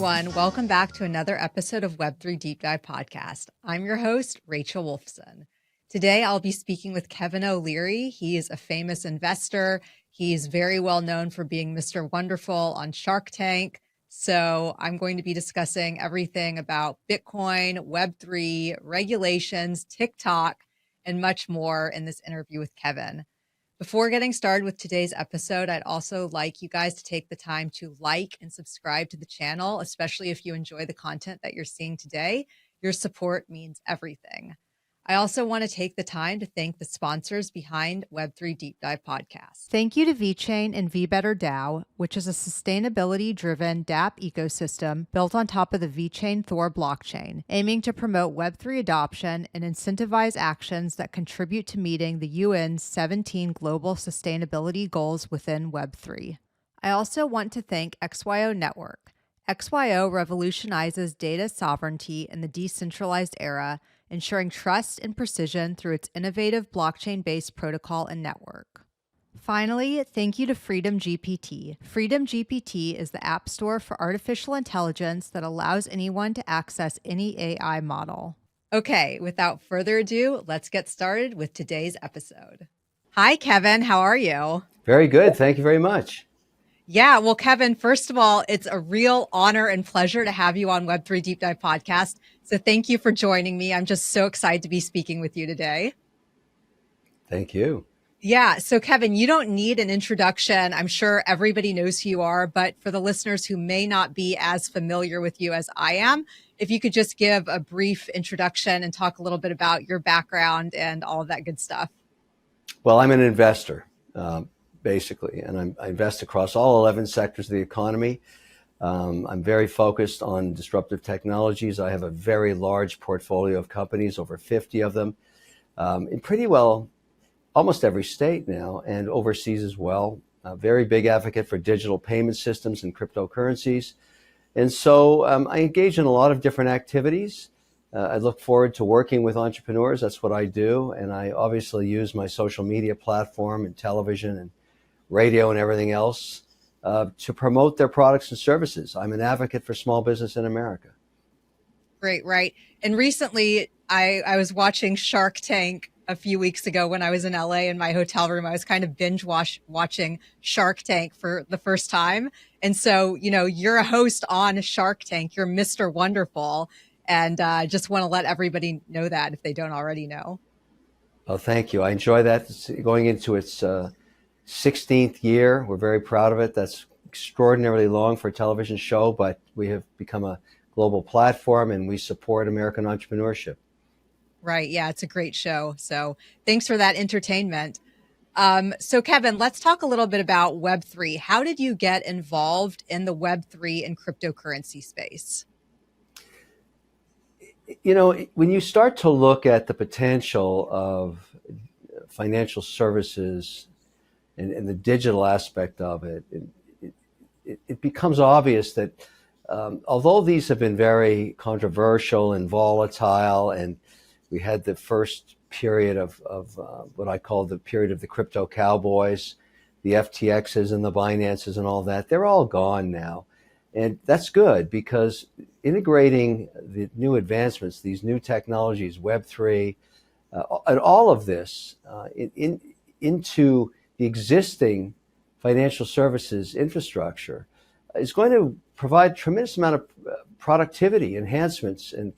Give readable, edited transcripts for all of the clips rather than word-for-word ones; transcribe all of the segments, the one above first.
everyone. Welcome back to another episode of Web3 Deep Dive Podcast. I'm your host, Rachel Wolfson. Today, I'll be speaking with Kevin O'Leary. He is a famous investor. He's very well known for being Mr. Wonderful on Shark Tank. So I'm going to be discussing everything about Bitcoin, Web3, regulations, TikTok, and much more in this interview with Kevin. Before getting started with today's episode, I'd also like you guys to take the time to like and subscribe to the channel, especially if you enjoy the content that you're seeing today. Your support means everything. I also want to take the time to thank the sponsors behind Web3 Deep Dive Podcast. Thank you to VeChain and VBetterDAO, which is a sustainability-driven dApp ecosystem built on top of the VeChain Thor blockchain, aiming to promote Web3 adoption and incentivize actions that contribute to meeting the UN's 17 global sustainability goals within Web3. I also want to thank XYO Network. XYO revolutionizes data sovereignty in the decentralized era, ensuring trust and precision through its innovative blockchain-based protocol and network. Finally, thank you to FreedomGPT. FreedomGPT is the app store for artificial intelligence that allows anyone to access any AI model. Okay, without further ado, let's get started with today's episode. Hi, Kevin. How are you? Very good. Thank you very much. Yeah, well, Kevin, first of all, it's a real honor and pleasure to have you on Web3 Deep Dive Podcast. So thank you for joining me. I'm just so excited to be speaking with you today. Thank you. Yeah, so Kevin, you don't need an introduction. I'm sure everybody knows who you are, but for the listeners who may not be as familiar with you as I am, if you could just give a brief introduction and talk a little bit about your background and all of that good stuff. Well, I'm an investor. Basically, and I invest across all 11 sectors of the economy. I'm very focused on disruptive technologies. I have a very large portfolio of companies, over 50 of them, in pretty well almost every state now and overseas as well. A very big advocate for digital payment systems and cryptocurrencies. And so I engage in a lot of different activities. I look forward to working with entrepreneurs. That's what I do. And I obviously use my social media platform and television and radio and everything else to promote their products and services. I'm an advocate for small business in America. Great, right. And recently, I was watching Shark Tank a few weeks ago when I was in LA in my hotel room. I was kind of binge watching Shark Tank for the first time. And so, you know, you're a host on Shark Tank. You're Mr. Wonderful. And I just want to let everybody know that if they don't already know. Oh, thank you. I enjoy that. It's going into its 16th year. We're very proud of it. That's extraordinarily long for a television show, but we have become a global platform and we support American entrepreneurship. Right. Yeah, it's a great show. So thanks for that entertainment. So Kevin, let's talk a little bit about Web3. How did you get involved in the Web3 and cryptocurrency space? You know, when you start to look at the potential of financial services and the digital aspect of it, it becomes obvious that although these have been very controversial and volatile, and we had the first period of what I call the period of the crypto cowboys, the FTXs and the Binances and all that, they're all gone now. And that's good because integrating the new advancements, these new technologies, Web3, and all of this into the existing financial services infrastructure is going to provide a tremendous amount of productivity enhancements and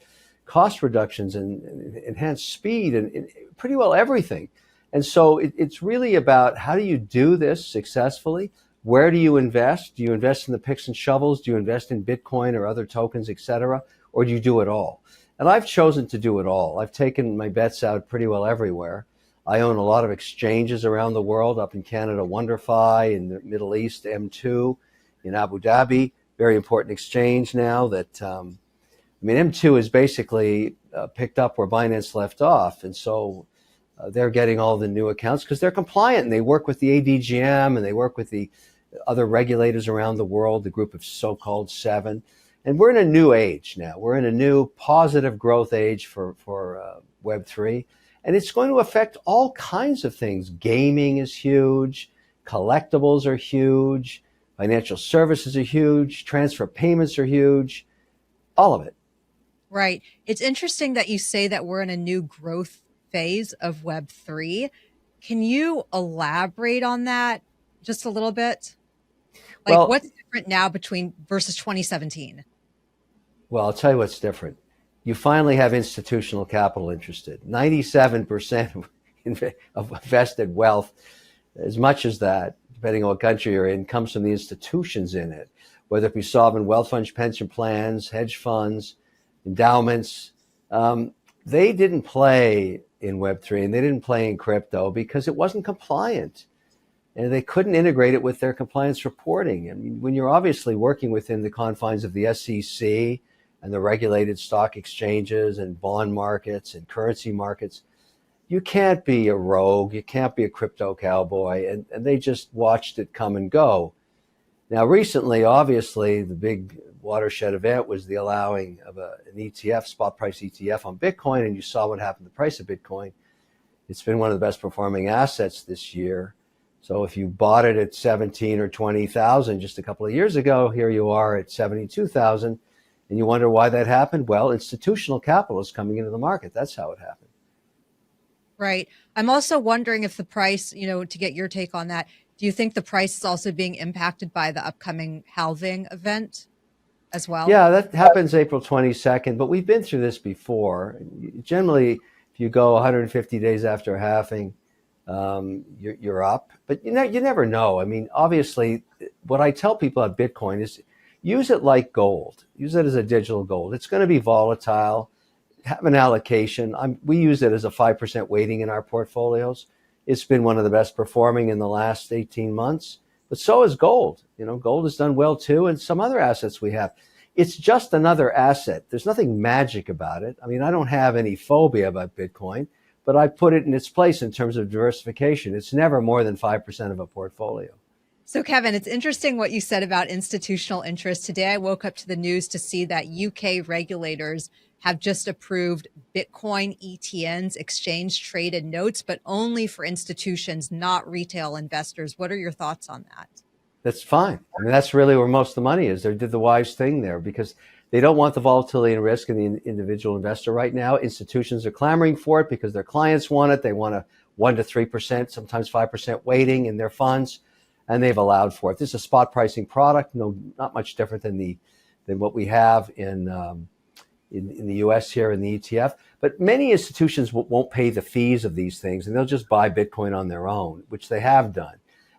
cost reductions and enhanced speed and pretty well everything. And so it's really about how do you do this successfully? Where do you invest? Do you invest in the picks and shovels? Do you invest in Bitcoin or other tokens, et cetera? Or do you do it all? And I've chosen to do it all. I've taken my bets out pretty well everywhere. I own a lot of exchanges around the world, up in Canada, WonderFi, in the Middle East, M2, in Abu Dhabi, very important exchange now that, M2 is basically picked up where Binance left off. And so they're getting all the new accounts because they're compliant and they work with the ADGM and they work with the other regulators around the world, the group of so-called 7. And we're in a new age now. We're in a new positive growth age for Web3. And it's going to affect all kinds of things. Gaming is huge. Collectibles are huge. Financial services are huge. Transfer payments are huge. All of it. Right. It's interesting that you say that we're in a new growth phase of Web3. Can you elaborate on that just a little bit? Like Well, what's different now between versus 2017? Well, I'll tell you what's different. You finally have institutional capital interested. 97% of invested wealth, as much as that, depending on what country you're in, comes from the institutions in it, whether it be sovereign wealth funds, pension plans, hedge funds, endowments. They didn't play in Web3 and they didn't play in crypto because it wasn't compliant. And they couldn't integrate it with their compliance reporting. I mean, when you're obviously working within the confines of the SEC and the regulated stock exchanges and bond markets and currency markets, you can't be a rogue, you can't be a crypto cowboy, and they just watched it come and go. Now, recently, obviously, the big watershed event was the allowing of an ETF, spot price ETF on Bitcoin, and you saw what happened to the price of Bitcoin. It's been one of the best performing assets this year. So if you bought it at 17 or 20,000 just a couple of years ago, here you are at 72,000, and you wonder why that happened. Well, institutional capital is coming into the market. That's how it happened. Right. I'm also wondering if the price, to get your take on that, do you think the price is also being impacted by the upcoming halving event as well? Yeah, that happens April 22nd, but we've been through this before. Generally, if you go 150 days after halving, you're up, but you never know. I mean, obviously, what I tell people about Bitcoin is use it like gold. Use it as a digital gold. It's going to be volatile. Have an allocation. We use it as a 5% weighting in our portfolios. It's been one of the best performing in the last 18 months, but so is gold. Gold has done well too, and some other assets we have. It's just another asset. There's nothing magic about it. I mean, I don't have any phobia about Bitcoin, but I put it in its place in terms of diversification. It's never more than 5% of a portfolio. So, Kevin, it's interesting what you said about institutional interest. Today, I woke up to the news to see that UK regulators have just approved Bitcoin ETNs, exchange traded notes, but only for institutions, not retail investors. What are your thoughts on that? That's fine. I mean, that's really where most of the money is. They did the wise thing there because they don't want the volatility and risk in the individual investor right now. Institutions are clamoring for it because their clients want it. They want a 1% to 3%, sometimes 5% weighting in their funds, and they've allowed for it. This is a spot pricing product, not much different than what we have in the U.S. here in the ETF. But many institutions won't pay the fees of these things, and they'll just buy Bitcoin on their own, which they have done.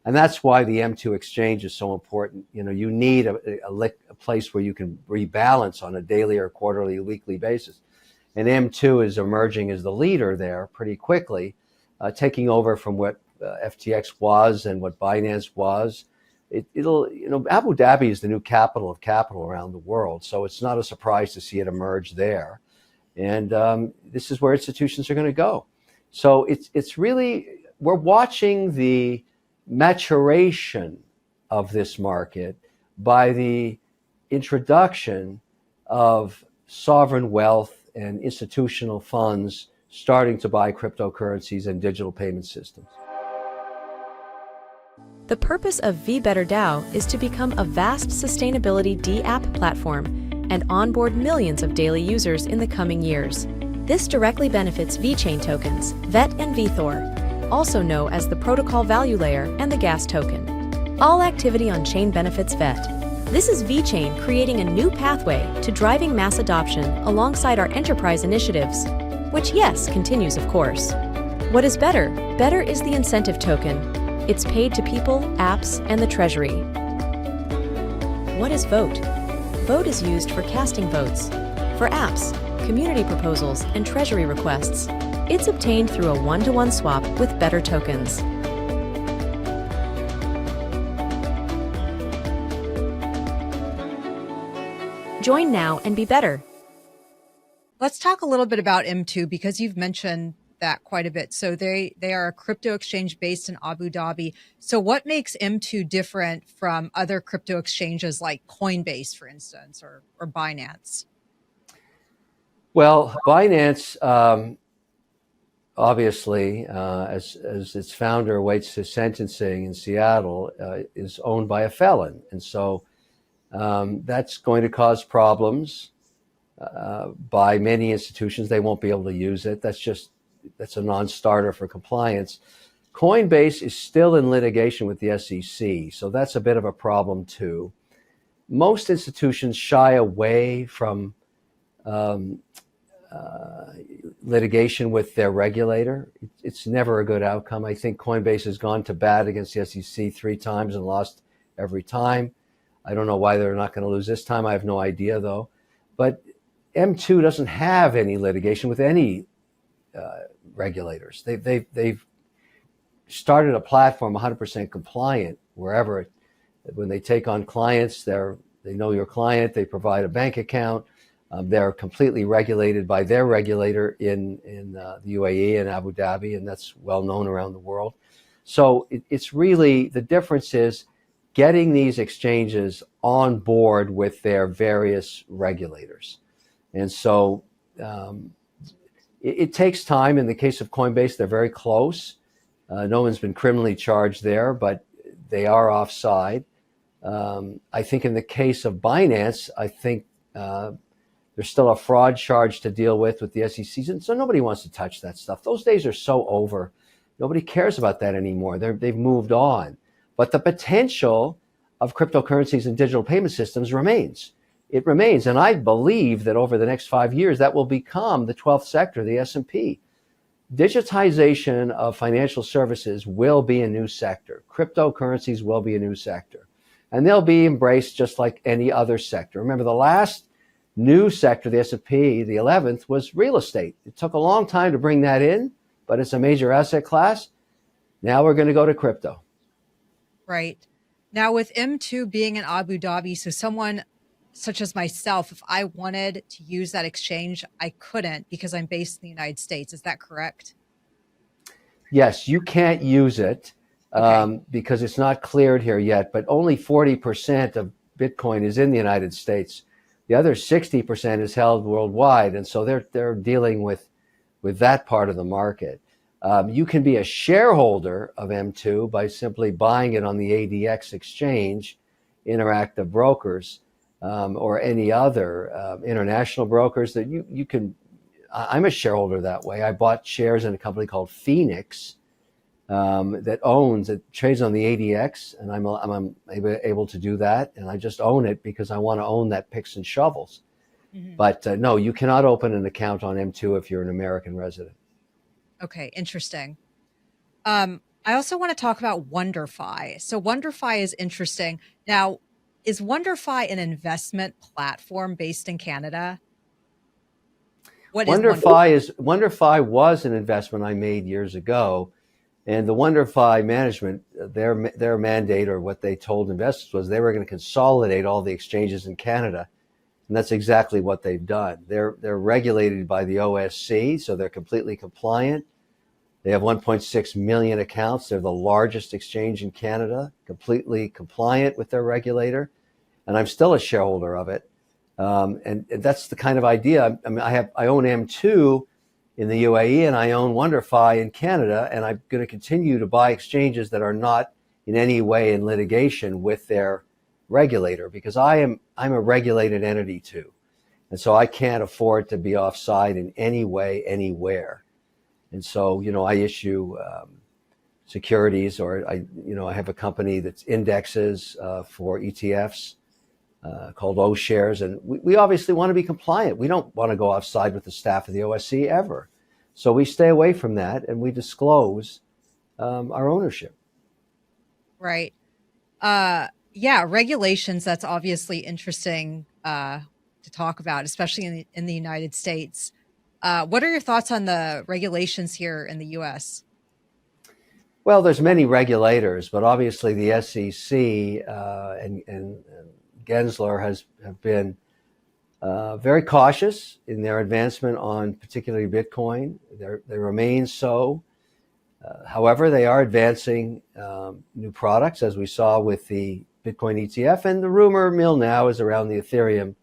And that's why the M2 exchange is so important. You need a place where you can rebalance on a daily or quarterly, weekly basis. And M2 is emerging as the leader there pretty quickly, taking over from what FTX was and what Binance was. Abu Dhabi is the new capital of capital around the world. So it's not a surprise to see it emerge there. And this is where institutions are going to go. So it's really, we're watching the maturation of this market by the introduction of sovereign wealth and institutional funds starting to buy cryptocurrencies and digital payment systems. The purpose of VBetterDAO is to become a vast sustainability D-app platform and onboard millions of daily users in the coming years. This directly benefits VeChain tokens, VET and VThor, also known as the protocol value layer and the gas token. All activity on chain benefits VET. This is VeChain creating a new pathway to driving mass adoption alongside our enterprise initiatives, which yes, continues of course. What is better? Better is the incentive token. It's paid to people, apps, and the treasury. What is Vote? Vote is used for casting votes. For apps, community proposals, and treasury requests. It's obtained through a one-to-one swap with Better tokens. Join now and be better. Let's talk a little bit about M2 because you've mentioned that quite a bit. So they are a crypto exchange based in Abu Dhabi. So what makes M2 different from other crypto exchanges like Coinbase, for instance, or Binance? Well, Binance obviously, as its founder awaits his sentencing in Seattle, is owned by a felon. And so that's going to cause problems by many institutions. They won't be able to use it. That's a non-starter for compliance. Coinbase is still in litigation with the SEC, so that's a bit of a problem too. Most institutions shy away from litigation with their regulator. It's never a good outcome. I think Coinbase has gone to bat against the SEC 3 times and lost every time. I don't know why they're not going to lose this time. I have no idea, though. But M2 doesn't have any litigation with any regulators. They've started a platform 100% compliant wherever. When they take on clients, they know your client. They provide a bank account. They're completely regulated by their regulator in the UAE and Abu Dhabi, and that's well known around the world. So it's really, the difference is getting these exchanges on board with their various regulators. And so it takes time. In the case of Coinbase, they're very close. No one's been criminally charged there, but they are offside. I think in the case of Binance, I think there's still a fraud charge to deal with the SEC. And so nobody wants to touch that stuff. Those days are so over. Nobody cares about that anymore. They've moved on. But the potential of cryptocurrencies and digital payment systems remains. It remains. And I believe that over the next 5 years, that will become the 12th sector, the S&P. Digitization of financial services will be a new sector. Cryptocurrencies will be a new sector. And they'll be embraced just like any other sector. Remember, the last new sector, the S&P, the 11th, was real estate. It took a long time to bring that in, but it's a major asset class. Now we're going to go to crypto. Right. Now with M2 being in Abu Dhabi, so someone such as myself, if I wanted to use that exchange, I couldn't because I'm based in the United States. Is that correct? Yes, you can't use it because it's not cleared here yet, but only 40% of Bitcoin is in the United States. The other 60% is held worldwide, and so they're dealing with that part of the market. You can be a shareholder of M2 by simply buying it on the ADX exchange, Interactive Brokers, or any other international brokers that you can. I'm a shareholder that way. I bought shares in a company called Phoenix that trades on the ADX, and I'm able to do that, and I just own it because I want to own that picks and shovels. Mm-hmm. But no, you cannot open an account on M2 if you're an American resident. Okay, interesting. I also want to talk about WonderFi. So WonderFi is interesting. Now, is WonderFi an investment platform based in Canada? WonderFi was an investment I made years ago. And the WonderFi management, their mandate, or what they told investors, was they were going to consolidate all the exchanges in Canada. And that's exactly what they've done. They're regulated by the OSC, so they're completely compliant. They have 1.6 million accounts. They're the largest exchange in Canada, completely compliant with their regulator. And I'm still a shareholder of it. And that's the kind of idea. I mean, I own M2 in the UAE, and I own WonderFi in Canada, and I'm going to continue to buy exchanges that are not in any way in litigation with their regulator, because I'm a regulated entity too. And so I can't afford to be offside in any way, anywhere. And so, I issue securities, or I have a company that's indexes for ETFs called O shares. And we obviously want to be compliant. We don't want to go offside with the staff of the OSC ever. So we stay away from that, and we disclose our ownership. Right. Yeah, regulations, that's obviously interesting to talk about, especially in the United States. What are your thoughts on the regulations here in the U.S.? Well, there's many regulators, but obviously the SEC and Gensler have been very cautious in their advancement on particularly Bitcoin. They remain so. However, they are advancing new products, as we saw with the Bitcoin ETF, and the rumor mill now is around the Ethereum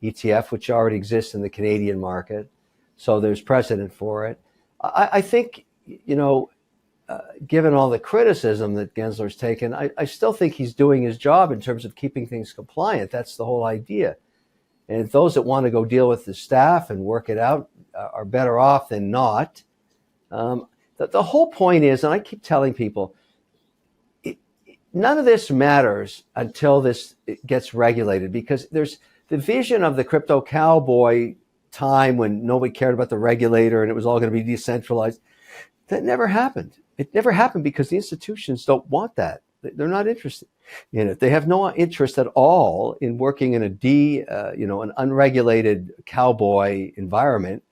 ETF, which already exists in the Canadian market. So there's precedent for it. I think, given all the criticism that Gensler's taken, I still think he's doing his job in terms of keeping things compliant. That's the whole idea. And those that want to go deal with the staff and work it out are better off than not. The whole point is, and I keep telling people, none of this matters until this gets regulated, because there's the vision of the crypto cowboy time when nobody cared about the regulator and it was all going to be decentralized. That never happened. It never happened because the institutions don't want that. They're not interested in it. They have no interest at all in working in an unregulated cowboy environment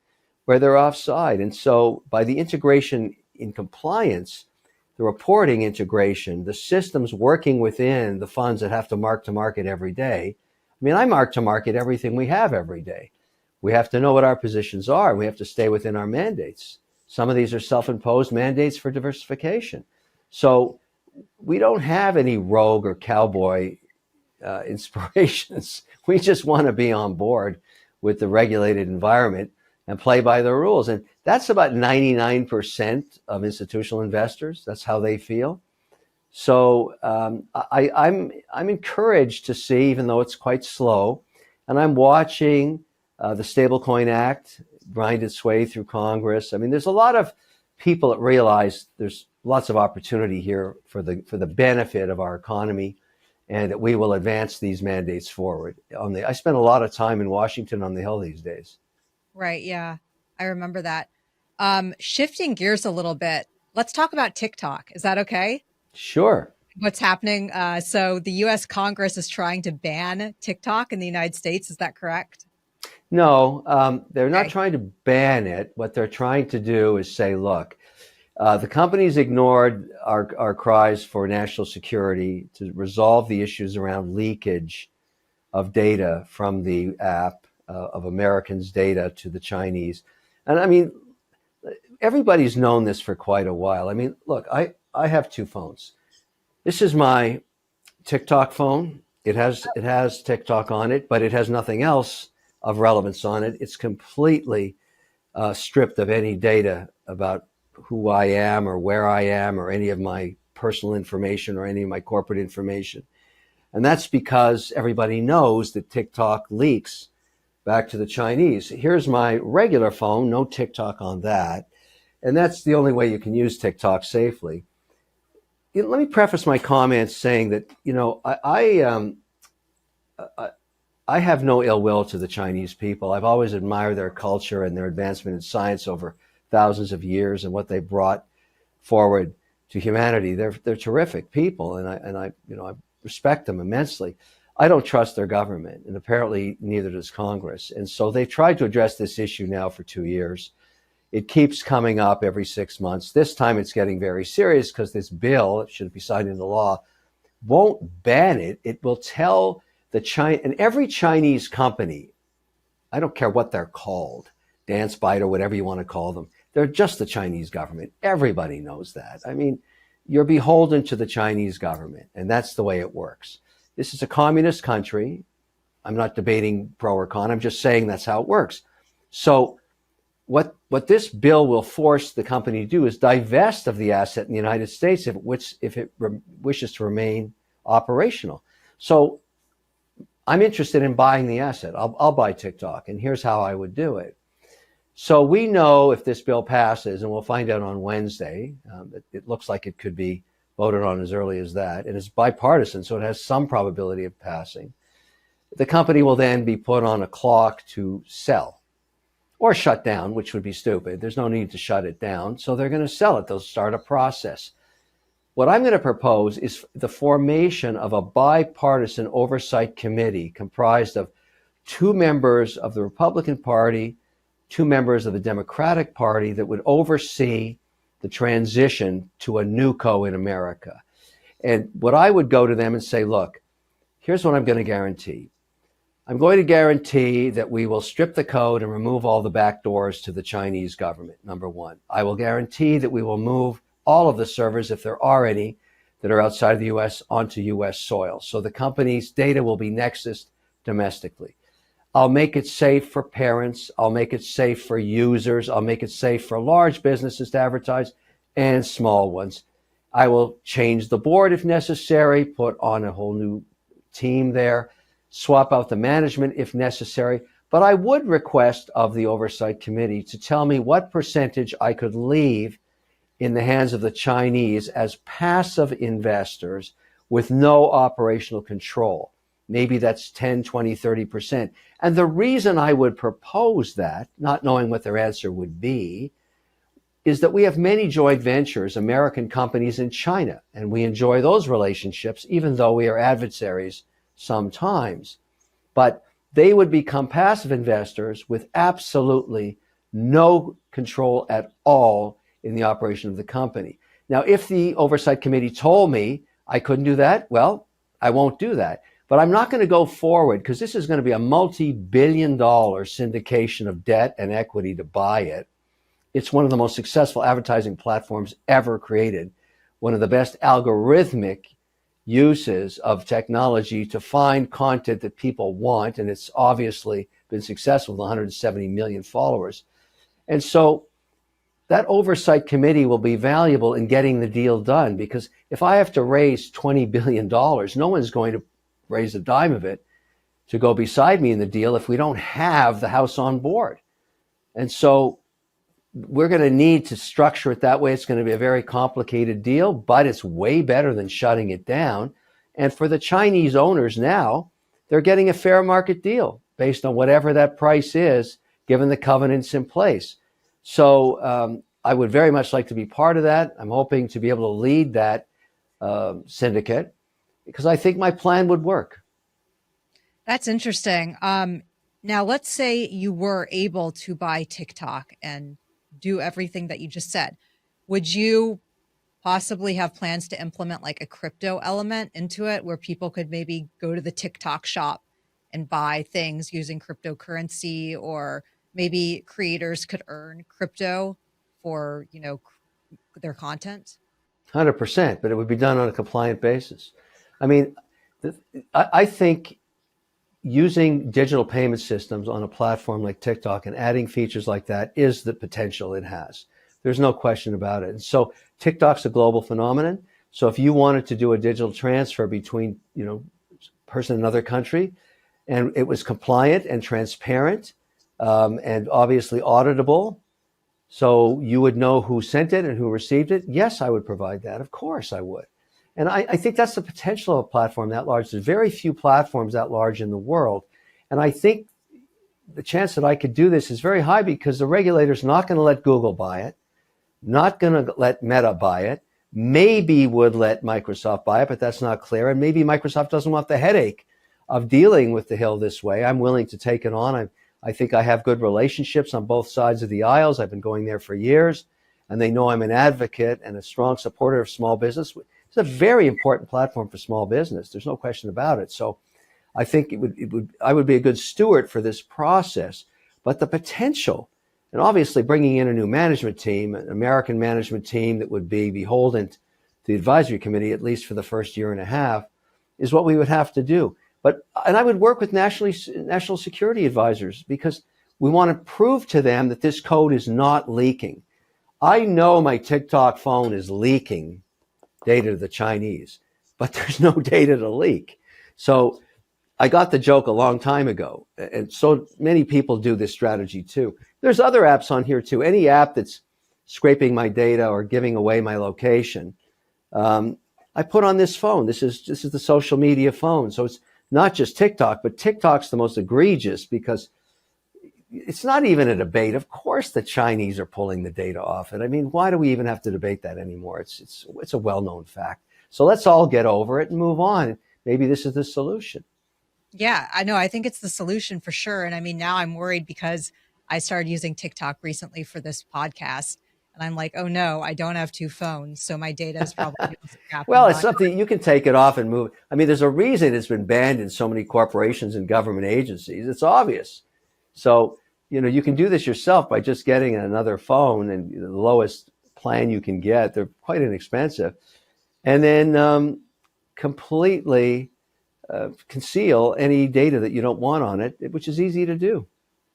where they're offside. And so by the integration in compliance, the reporting integration, the systems working within the funds that have to mark to market every day. I mean, I mark to market everything we have every day. We have to know what our positions are. We have to stay within our mandates. Some of these are self-imposed mandates for diversification. So we don't have any rogue or cowboy inspirations. We just want to be on board with the regulated environment and play by the rules. And that's about 99% of institutional investors. That's how they feel. So I'm encouraged to see, even though it's quite slow, and I'm watching the Stablecoin Act grind its way through Congress. I mean, there's a lot of people that realize there's lots of opportunity here for the benefit of our economy, and that we will advance these mandates forward. I spend a lot of time in Washington on the Hill these days. Right. Yeah, I remember that. Shifting gears a little bit, let's talk about TikTok. Is that okay? Sure. What's happening? So the U.S. Congress is trying to ban TikTok in the United States. Is that correct? No, they're not trying to ban it. What they're trying to do is say, look, the companies ignored our cries for national security to resolve the issues around leakage of data from the app, of Americans' data to the Chinese. And I mean, everybody's known this for quite a while. I mean, look, I have two phones. This is my TikTok phone. It has TikTok on it, but it has nothing else of relevance on it. It's completely stripped of any data about who I am or where I am or any of my personal information or any of my corporate information. And that's because everybody knows that TikTok leaks back to the Chinese. Here's my regular phone, no TikTok on that. And that's the only way you can use TikTok safely. Let me preface my comments saying that, I have no ill will to the Chinese people. I've always admired their culture and their advancement in science over thousands of years and what they brought forward to humanity. They're terrific people, and I respect them immensely. I don't trust their government, and apparently neither does Congress. And so they've tried to address this issue now for 2 years. It keeps coming up every 6 months. This time it's getting very serious because this bill, it should be signed into law, won't ban it. It will tell and every Chinese company, I don't care what they're called, Dance Bite or whatever you want to call them, they're just the Chinese government. Everybody knows that. I mean, you're beholden to the Chinese government, and that's the way it works. This is a communist country. I'm not debating pro or con. I'm just saying that's how it works. So what this bill will force the company to do is divest of the asset in the United States if it wishes to remain operational. So I'm interested in buying the asset. I'll buy TikTok, and here's how I would do it. So we know if this bill passes, and we'll find out on Wednesday, it looks like it could be voted on as early as that, and it's bipartisan, so it has some probability of passing. The company will then be put on a clock to sell or shut down, which would be stupid. There's no need to shut it down, so they're going to sell it. They'll start a process. What I'm going to propose is the formation of a bipartisan oversight committee comprised of 2 members of the Republican Party, 2 members of the Democratic Party that would oversee the transition to a new co in America. And what I would go to them and say, look, here's what I'm going to guarantee. I'm going to guarantee that we will strip the code and remove all the back doors to the Chinese government, number one. I will guarantee that we will move all of the servers, if there are any, that are outside of the U.S. onto U.S. soil. So the company's data will be nexused domestically. I'll make it safe for parents. I'll make it safe for users. I'll make it safe for large businesses to advertise and small ones. I will change the board if necessary, put on a whole new team there, swap out the management if necessary. But I would request of the Oversight Committee to tell me what percentage I could leave in the hands of the Chinese as passive investors with no operational control. Maybe that's 10, 20, 30%. And the reason I would propose that, not knowing what their answer would be, is that we have many joint ventures, American companies in China, and we enjoy those relationships, even though we are adversaries sometimes. But they would become passive investors with absolutely no control at all in the operation of the company. Now, if the Oversight Committee told me I couldn't do that, well, I won't do that. But I'm not going to go forward because this is going to be a multi-billion-dollar syndication of debt and equity to buy it. It's one of the most successful advertising platforms ever created, one of the best algorithmic uses of technology to find content that people want, and it's obviously been successful with 170 million followers. And so that Oversight Committee will be valuable in getting the deal done, because if I have to raise $20 billion, no one's going to raise a dime of it to go beside me in the deal if we don't have the House on board. And so we're going to need to structure it that way. It's going to be a very complicated deal, but it's way better than shutting it down. And for the Chinese owners now, they're getting a fair market deal based on whatever that price is, given the covenants in place. So I would very much like to be part of that. I'm hoping to be able to lead that syndicate because I think my plan would work. That's interesting. Now, let's say you were able to buy TikTok and do everything that you just said. Would you possibly have plans to implement like a crypto element into it where people could maybe go to the TikTok shop and buy things using cryptocurrency, or maybe creators could earn crypto for, their content? 100%, but it would be done on a compliant basis. I mean, I think using digital payment systems on a platform like TikTok and adding features like that is the potential it has. There's no question about it. And so TikTok's a global phenomenon. So if you wanted to do a digital transfer between, person in another country, and it was compliant and transparent, and obviously auditable, so you would know who sent it and who received it, yes, I would provide that. Of course I would. And I think that's the potential of a platform that large. There's very few platforms that large in the world. And I think the chance that I could do this is very high because the regulator's not going to let Google buy it, not going to let Meta buy it, maybe would let Microsoft buy it, but that's not clear. And maybe Microsoft doesn't want the headache of dealing with the Hill this way. I'm willing to take it on. I think I have good relationships on both sides of the aisles. I've been going there for years, and they know I'm an advocate and a strong supporter of small business. It's a very important platform for small business. There's no question about it. So I think I would be a good steward for this process. But the potential, and obviously bringing in a new management team, an American management team that would be beholden to the advisory committee, at least for the first year and a half, is what we would have to do. And I would work with national security advisors because we want to prove to them that this code is not leaking. I know my TikTok phone is leaking data to the Chinese, but there's no data to leak. So I got the joke a long time ago. And so many people do this strategy too. There's other apps on here too. Any app that's scraping my data or giving away my location, I put on this phone. This is the social media phone. So it's not just TikTok, but TikTok's the most egregious because it's not even a debate. Of course, the Chinese are pulling the data off it. I mean, why do we even have to debate that anymore? It's a well-known fact. So let's all get over it and move on. Maybe this is the solution. Yeah, I know. I think it's the solution for sure. And I mean, now I'm worried because I started using TikTok recently for this podcast. And I'm like, oh no, I don't have two phones. So my data is probably well, it's something you can take it off and move. I mean, there's a reason it's been banned in so many corporations and government agencies. It's obvious. So, you can do this yourself by just getting another phone, and the lowest plan you can get. They're quite inexpensive. And then completely conceal any data that you don't want on it, which is easy to do.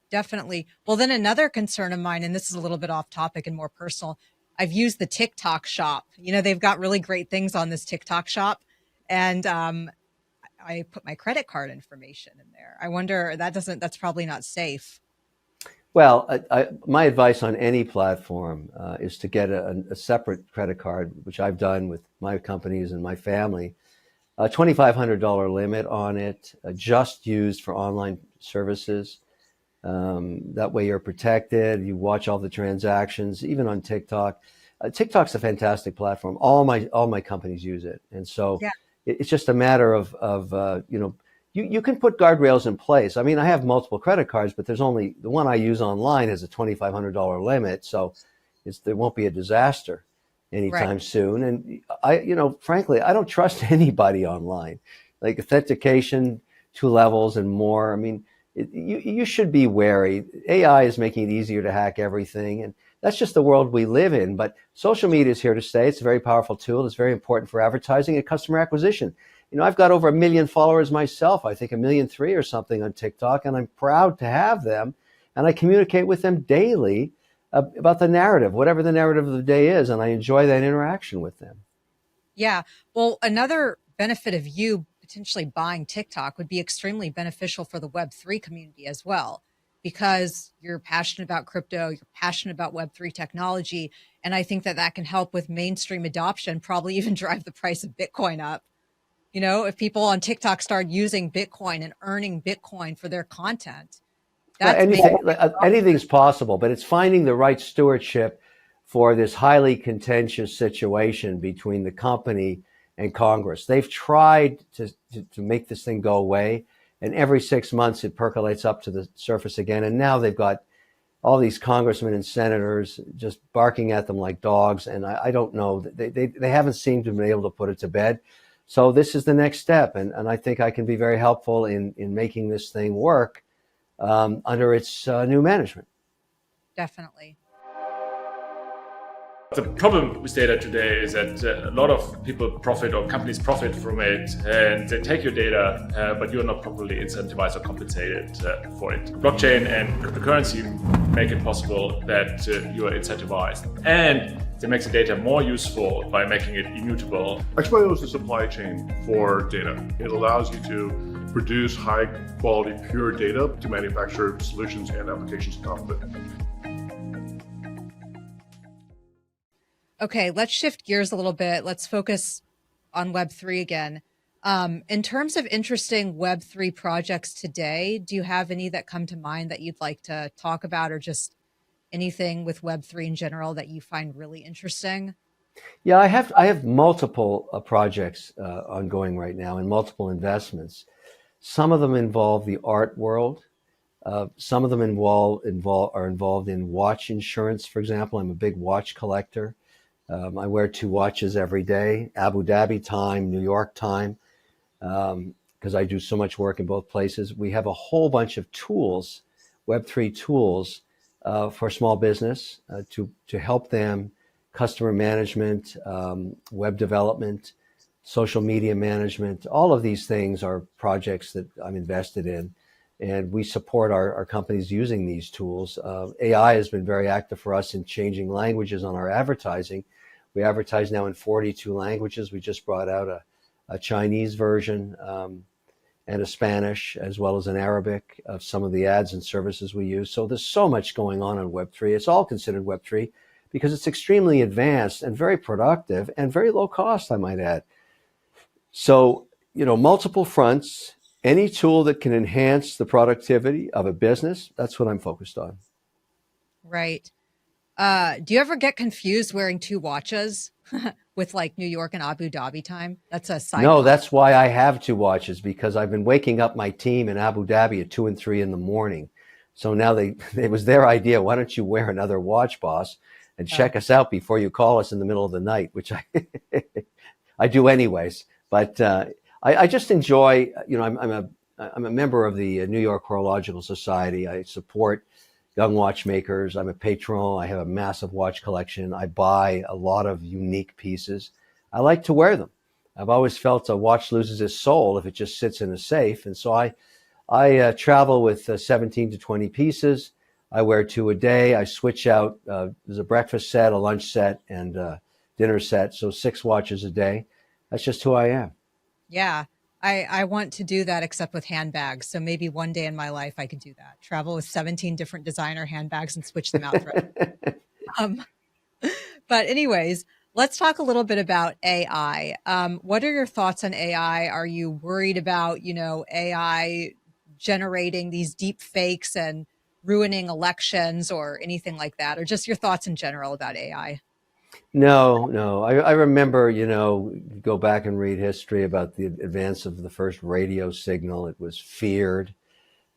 Definitely. Well, then another concern of mine, and this is a little bit off topic and more personal, I've used the TikTok shop. You know, they've got really great things on this TikTok shop. And I put my credit card information in there. I wonder, that's probably not safe. Well, my advice on any platform is to get a separate credit card, which I've done with my companies and my family. A $2,500 limit on it, just used for online services. That way you're protected. You watch all the transactions, even on TikTok. TikTok's a fantastic platform. All my companies use it, and so Yeah. it's just a matter of you can put guardrails in place. I mean, I have multiple credit cards, but there's only the one I use online has a $2,500 limit, so there won't be a disaster anytime soon. And frankly, I don't trust anybody online. Like authentication, 2 levels and more. I mean, you should be wary. AI is making it easier to hack everything, and that's just the world we live in. But social media is here to stay. It's a very powerful tool. It's very important for advertising and customer acquisition. You know, I've got over 1 million followers myself. I think 1.3 million or something on TikTok, and I'm proud to have them. And I communicate with them daily about the narrative, whatever the narrative of the day is, and I enjoy that interaction with them. Yeah. Well, another benefit of you potentially buying TikTok would be extremely beneficial for the Web3 community as well, because you're passionate about crypto, you're passionate about Web3 technology. And I think that can help with mainstream adoption, probably even drive the price of Bitcoin up. You know, if people on TikTok start using Bitcoin and earning Bitcoin for their content, anything's possible, but it's finding the right stewardship for this highly contentious situation between the company and Congress. They've tried to make this thing go away, and every 6 months it percolates up to the surface again. And now they've got all these congressmen and senators just barking at them like dogs. And I don't know, they haven't seemed to be able to put it to bed. So this is the next step, and I think I can be very helpful in making this thing work under its new management. Definitely. The problem with data today is that a lot of people profit or companies profit from it, and they take your data, but you're not properly incentivized or compensated for it. Blockchain and cryptocurrency make it possible that you are incentivized, and they make the data more useful by making it immutable. XYO is a supply chain for data. It allows you to produce high quality, pure data to manufacture solutions and applications on top of it. Okay, let's shift gears a little bit. Let's focus on Web3 again. In terms of interesting Web3 projects today, do you have any that come to mind that you'd like to talk about, or just anything with Web3 in general that you find really interesting? Yeah, I have multiple projects ongoing right now, and multiple investments. Some of them involve the art world. Some of them are involved in watch insurance, for example. I'm a big watch collector. I wear 2 watches every day, Abu Dhabi time, New York time, because I do so much work in both places. We have a whole bunch of tools, Web3 tools, for small business to help them, customer management, web development, social media management. All of these things are projects that I'm invested in, and we support our companies using these tools. AI has been very active for us in changing languages on our advertising. We advertise now in 42 languages. We just brought out a Chinese version and a Spanish, as well as an Arabic, of some of the ads and services we use. So there's so much going on Web3. It's all considered Web3 because it's extremely advanced and very productive and very low cost, I might add. So, multiple fronts, any tool that can enhance the productivity of a business, that's what I'm focused on. Right. Do you ever get confused wearing 2 watches with like New York and Abu Dhabi time? That's a side. No, that's why I have 2 watches, because I've been waking up my team in Abu Dhabi at 2 and 3 in the morning. So now it was their idea. Why don't you wear another watch, boss, and check us out before you call us in the middle of the night, which I do anyways. But I just enjoy, I'm a member of the New York Horological Society. I support young watchmakers. I'm a patron. I have a massive watch collection. I buy a lot of unique pieces. I like to wear them. I've always felt a watch loses its soul if it just sits in a safe. And so I travel with 17 to 20 pieces. I wear 2 a day. I switch out. There's a breakfast set, a lunch set, and a dinner set. So 6 watches a day. That's just who I am. Yeah. I want to do that except with handbags. So maybe one day in my life I could do that. Travel with 17 different designer handbags and switch them out throughout. But anyways, let's talk a little bit about AI. What are your thoughts on AI? Are you worried about, AI generating these deep fakes and ruining elections or anything like that? Or just your thoughts in general about AI? No. I remember, go back and read history about the advance of the first radio signal. It was feared.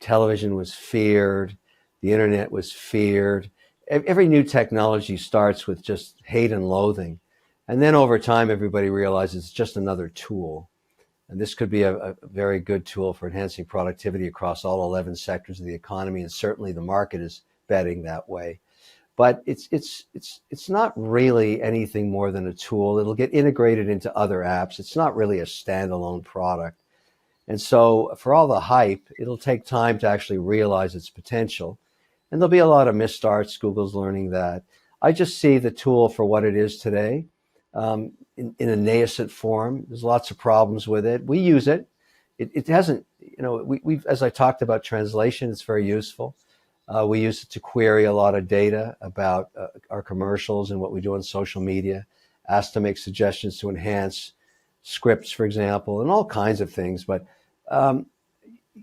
Television was feared. The internet was feared. Every new technology starts with just hate and loathing. And then over time, everybody realizes it's just another tool. And this could be a very good tool for enhancing productivity across all 11 sectors of the economy. And certainly the market is betting that way. But it's not really anything more than a tool. It'll get integrated into other apps. It's not really a standalone product. And so for all the hype, it'll take time to actually realize its potential. And there'll be a lot of missed starts. Google's learning that. I just see the tool for what it is today, in a nascent form. There's lots of problems with it. We use it. It hasn't, we've, as I talked about translation, it's very useful. We use it to query a lot of data about our commercials and what we do on social media, asked to make suggestions to enhance scripts, for example, and all kinds of things. But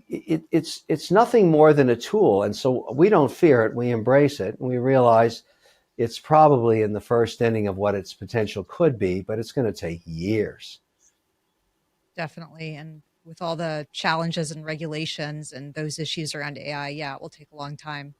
it's nothing more than a tool. And so we don't fear it. We embrace it. And we realize it's probably in the first inning of what its potential could be, but it's going to take years. Definitely. And with all the challenges and regulations and those issues around AI, yeah, it will take a long time.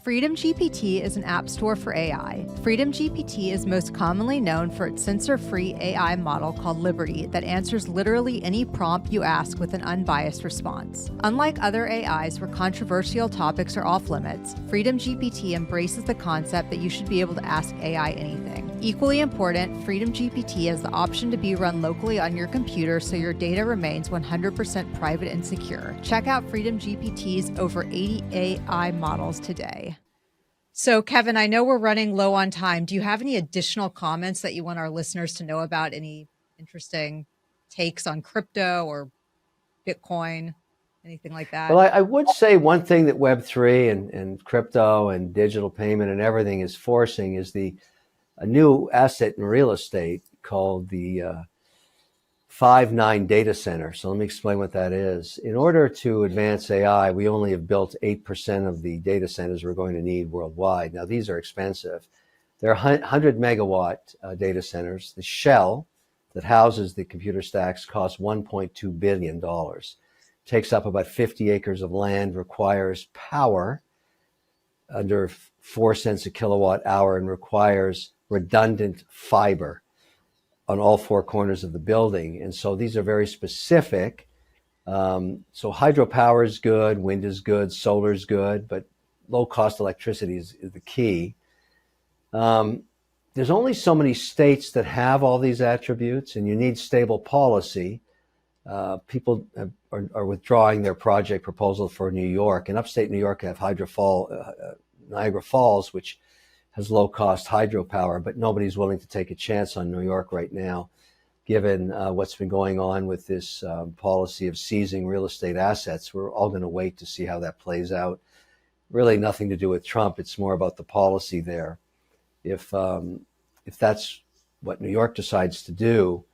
FreedomGPT is an app store for AI. FreedomGPT is most commonly known for its censor-free AI model called Liberty that answers literally any prompt you ask with an unbiased response. Unlike other AIs where controversial topics are off limits, FreedomGPT embraces the concept that you should be able to ask AI anything. Equally important, FreedomGPT has the option to be run locally on your computer so your data remains 100% private and secure. Check out FreedomGPT's over 80 AI models today. So, Kevin, I know we're running low on time. Do you have any additional comments that you want our listeners to know about? Any interesting takes on crypto or Bitcoin, anything like that? Well, I would say one thing that Web3 and crypto and digital payment and everything is forcing is a new asset in real estate called the 5.9 data center. So let me explain what that is. In order to advance AI, we only have built 8% of the data centers we're going to need worldwide. Now, these are expensive. They're 100 megawatt data centers. The shell that houses the computer stacks costs $1.2 billion. Takes up about 50 acres of land, requires power under 4 cents a kilowatt hour, and requires redundant fiber on all 4 corners of the building. And so these are very specific. So hydropower is good, wind is good, solar is good, but low cost electricity is the key. There's only so many states that have all these attributes, and you need stable policy. People are withdrawing their project proposal for New York. In upstate New York, I have Niagara Falls, which has low-cost hydropower, but nobody's willing to take a chance on New York right now, given what's been going on with this policy of seizing real estate assets. We're all going to wait to see how that plays out. Really nothing to do with Trump. It's more about the policy there. If that's what New York decides to do,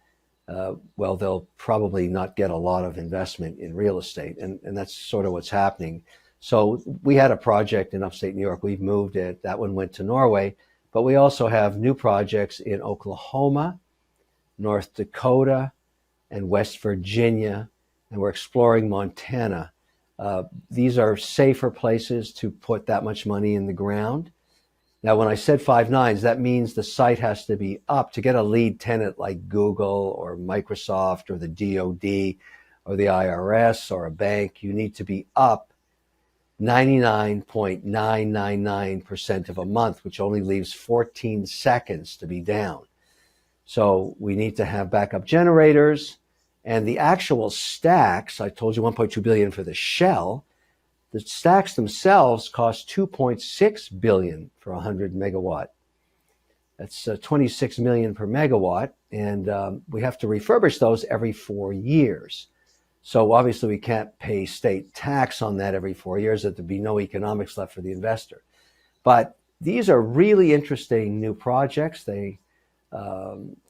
well, they'll probably not get a lot of investment in real estate, and that's sort of what's happening. So we had a project in upstate New York. We've moved it. That one went to Norway. But we also have new projects in Oklahoma, North Dakota, and West Virginia. And we're exploring Montana. These are safer places to put that much money in the ground. Now, when I said 5.9s, that means the site has to be up. To get a lead tenant like Google or Microsoft or the DoD or the IRS or a bank, you need to be up 99.999% of a month, which only leaves 14 seconds to be down. So we need to have backup generators, and the actual stacks, I told you 1.2 billion for the shell. The stacks themselves cost 2.6 billion for 100 megawatt. That's 26 million per megawatt, and we have to refurbish those every 4 years. So obviously we can't pay state tax on that every 4 years, that there'd be no economics left for the investor. But these are really interesting new projects. They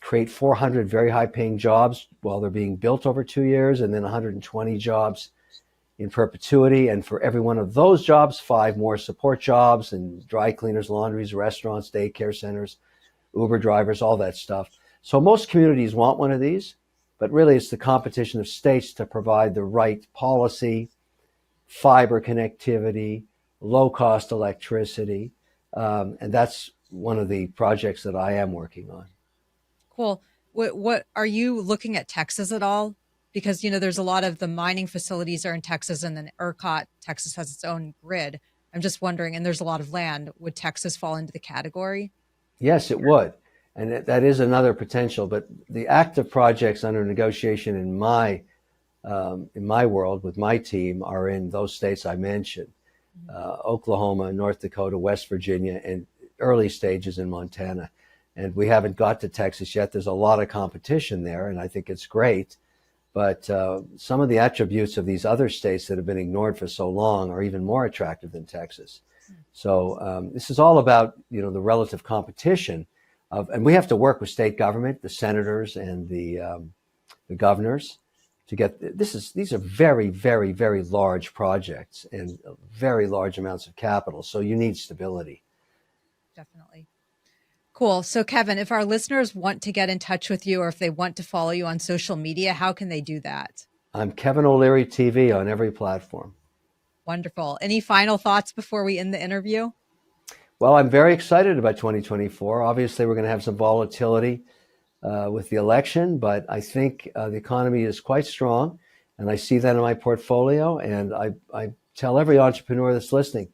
create 400 very high-paying jobs while they're being built over 2 years, and then 120 jobs in perpetuity. And for every one of those jobs, 5 more support jobs and dry cleaners, laundries, restaurants, daycare centers, Uber drivers, all that stuff. So most communities want one of these, but really it's the competition of states to provide the right policy, fiber connectivity, low-cost electricity, and that's one of the projects that I am working on. Cool. What are you looking at Texas at all? Because, there's a lot of the mining facilities are in Texas, and then ERCOT, Texas has its own grid. I'm just wondering, and there's a lot of land, would Texas fall into the category? Yes, it would. And that is another potential, but the active projects under negotiation in my world with my team are in those states I mentioned, Oklahoma, North Dakota, West Virginia, and early stages in Montana. And we haven't got to Texas yet. There's a lot of competition there, and I think it's great. But some of the attributes of these other states that have been ignored for so long are even more attractive than Texas. So this is all about, the relative competition of, and we have to work with state government, the senators and the governors to get, these are very, very, very large projects and very large amounts of capital. So you need stability. Definitely. Cool. So Kevin, if our listeners want to get in touch with you, or if they want to follow you on social media, how can they do that? I'm Kevin O'Leary TV on every platform. Wonderful. Any final thoughts before we end the interview? Well, I'm very excited about 2024. Obviously, we're going to have some volatility with the election, but I think the economy is quite strong, and I see that in my portfolio. And I tell every entrepreneur that's listening,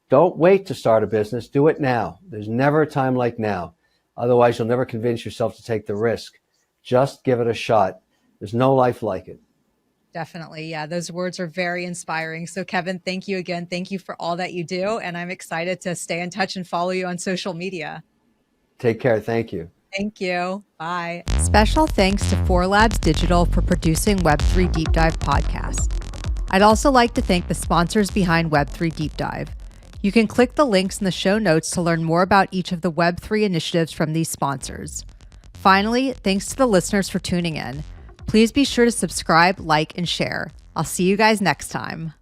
don't wait to start a business. Do it now. There's never a time like now. Otherwise, you'll never convince yourself to take the risk. Just give it a shot. There's no life like it. Definitely. Yeah, those words are very inspiring. So Kevin, thank you again. Thank you for all that you do. And I'm excited to stay in touch and follow you on social media. Take care. Thank you. Thank you. Bye. Special thanks to 4Labs Digital for producing Web3 Deep Dive podcast. I'd also like to thank the sponsors behind Web3 Deep Dive. You can click the links in the show notes to learn more about each of the Web3 initiatives from these sponsors. Finally, thanks to the listeners for tuning in. Please be sure to subscribe, like, and share. I'll see you guys next time.